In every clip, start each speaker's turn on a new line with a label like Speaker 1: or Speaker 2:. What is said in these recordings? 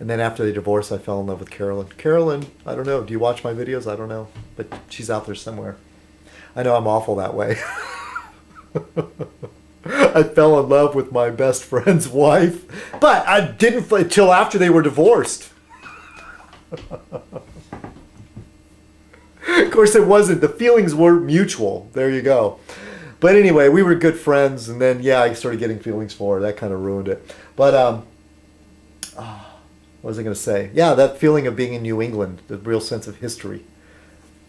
Speaker 1: And then after they divorced, I fell in love with Carolyn. Carolyn, I don't know. Do you watch my videos? I don't know. But she's out there somewhere. I know I'm awful that way. I fell in love with my best friend's wife, but I didn't until after they were divorced. Of course, it wasn't. The feelings were mutual. There you go. But anyway, we were good friends, and then, yeah, I started getting feelings for her. That kind of ruined it. But, what was I going to say? Yeah, that feeling of being in New England, the real sense of history.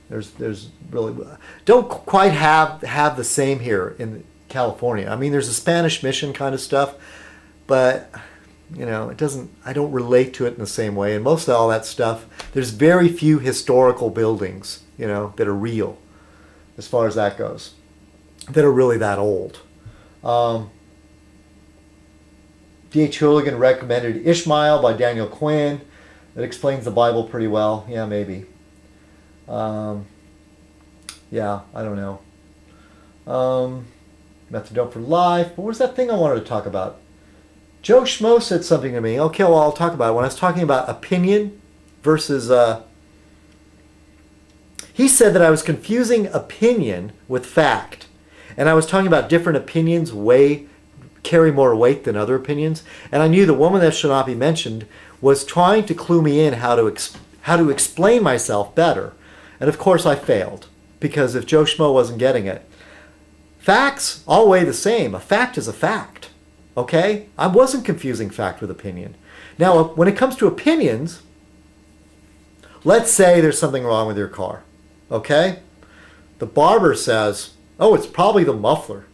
Speaker 1: There's really... Don't quite have the same here in California. I mean, there's a Spanish mission kind of stuff, but, you know, I don't relate to it in the same way. And most of all that stuff, there's very few historical buildings, you know, that are real, as far as that goes, that are really that old. D.H. Hooligan recommended Ishmael by Daniel Quinn. That explains the Bible pretty well. Yeah, maybe. Yeah, I don't know. Methadone for Life. What was that thing I wanted to talk about? Joe Schmo said something to me. Okay, well, I'll talk about it. When I was talking about opinion versus... he said that I was confusing opinion with fact. And I was talking about different opinions carry more weight than other opinions. And I knew the woman that should not be mentioned was trying to clue me in how to explain myself better. And of course I failed. Because if Joe Schmo wasn't getting it, facts all weigh the same. A fact is a fact. Okay? I wasn't confusing fact with opinion. Now, when it comes to opinions, let's say there's something wrong with your car. Okay? The barber says, oh, it's probably the muffler.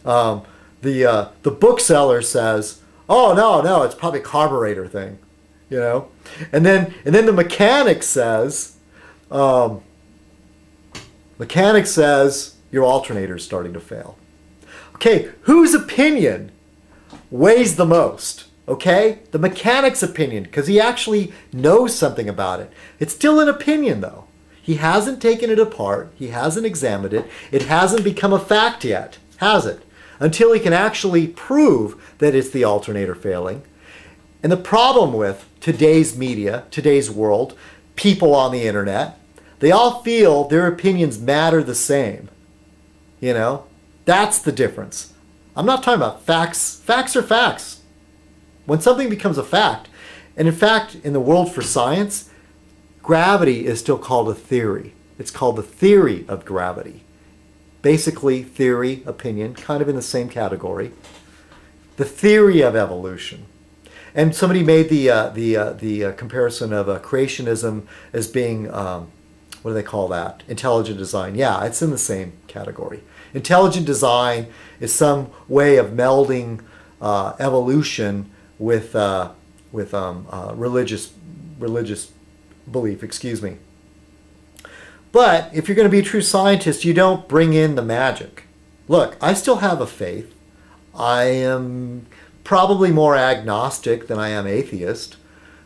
Speaker 1: The bookseller says, oh, no, it's probably a carburetor thing. You know? And then the mechanic says, your alternator's starting to fail. Okay, whose opinion weighs the most? Okay? The mechanic's opinion, because he actually knows something about it. It's still an opinion, though. He hasn't taken it apart. He hasn't examined it. It hasn't become a fact yet, has it? Until he can actually prove that it's the alternator failing. And the problem with today's media, today's world, people on the internet, they all feel their opinions matter the same. You know? That's the difference. I'm not talking about facts. Facts are facts. When something becomes a fact, and in fact, in the world for science, gravity is still called a theory. It's called the theory of gravity. Basically, theory, opinion, kind of in the same category. The theory of evolution. And somebody made the comparison of creationism as being, what do they call that? Intelligent design. Yeah, it's in the same category. Intelligent design is some way of melding evolution with religious belief. Excuse me. But if you're going to be a true scientist, you don't bring in the magic. Look, I still have a faith. I am probably more agnostic than I am atheist,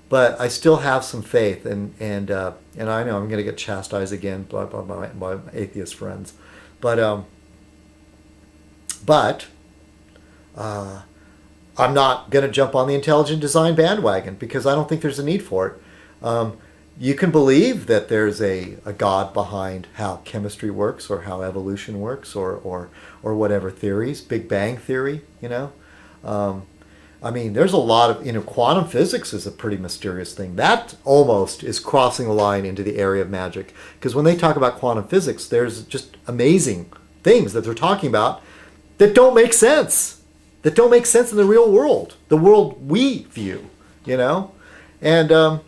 Speaker 1: but I still have some faith, and I know I'm going to get chastised again by my atheist friends, but I'm not going to jump on the intelligent design bandwagon because I don't think there's a need for it. You can believe that there's a God behind how chemistry works or how evolution works or whatever theories, Big Bang theory, you know. I mean, there's a lot of, quantum physics is a pretty mysterious thing. That almost is crossing the line into the area of magic. Because when they talk about quantum physics, there's just amazing things that they're talking about that don't make sense. That don't make sense in the real world. The world we view, you know. And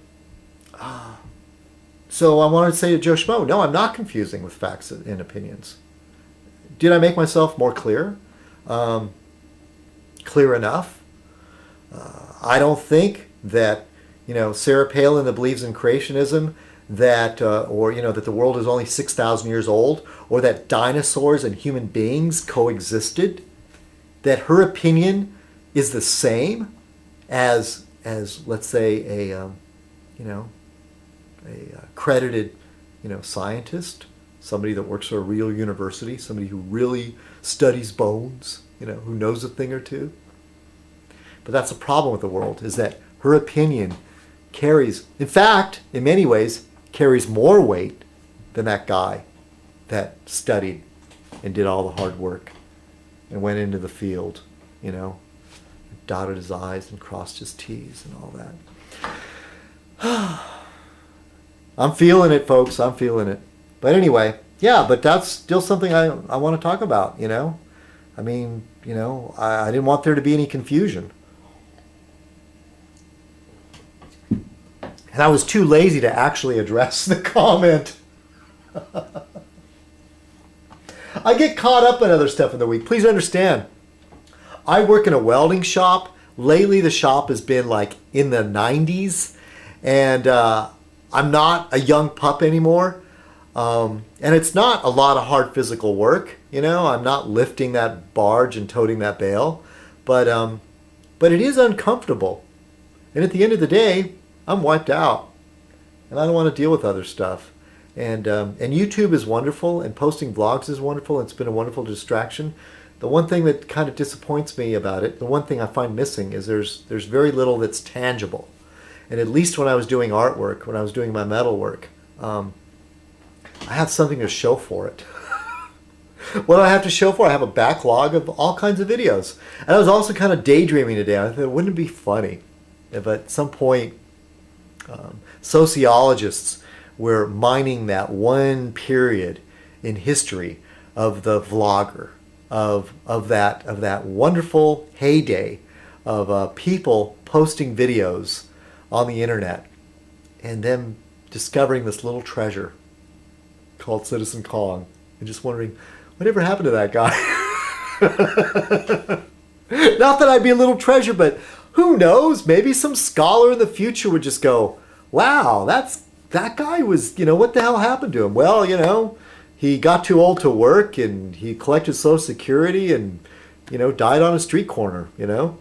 Speaker 1: so I wanted to say to Joe Schmo, no, I'm not confusing with facts and opinions. Did I make myself more clear? Clear enough? I don't think that, Sarah Palin that believes in creationism, that that the world is only 6,000 years old, or that dinosaurs and human beings coexisted, that her opinion is the same as let's say a credited scientist, somebody that works for a real university, somebody who really studies bones, who knows a thing or two. But that's the problem with the world, is that Her opinion carries, in fact, in many ways, carries more weight than that guy that studied and did all the hard work and went into the field, you know, dotted his I's and crossed his T's and all that. I'm feeling it, folks. I'm feeling it. But anyway, yeah, but that's still something I want to talk about, you know. I mean, you know, I didn't want there to be any confusion. And I was too lazy to actually address the comment. I get caught up in other stuff in the week. Please understand, I work in a welding shop. Lately, the shop has been like in the 90s. And I'm not a young pup anymore. And it's not a lot of hard physical work. You know, I'm not lifting that barge and toting that bale. But it is uncomfortable. And at the end of the day, I'm wiped out. And I don't want to deal with other stuff. And YouTube is wonderful, and posting vlogs is wonderful. It's been a wonderful distraction. The one thing that kind of disappoints me about it, the one thing I find missing, is there's very little that's tangible. And at least when I was doing artwork, when I was doing my metal work, I have something to show for it. What do I have to show for? I have a backlog of all kinds of videos. And I was also kind of daydreaming today. I thought, wouldn't it be funny if at some point sociologists were mining that one period in history of the vlogger, of that wonderful heyday of people posting videos on the internet, and them discovering this little treasure called citizenkong, and just wondering, whatever happened to that guy? Not that I'd be a little treasure, but who knows? Maybe some scholar in the future would just go, wow, that guy was, you know, what the hell happened to him? Well, you know, he got too old to work, and he collected Social Security and, you know, died on a street corner, you know?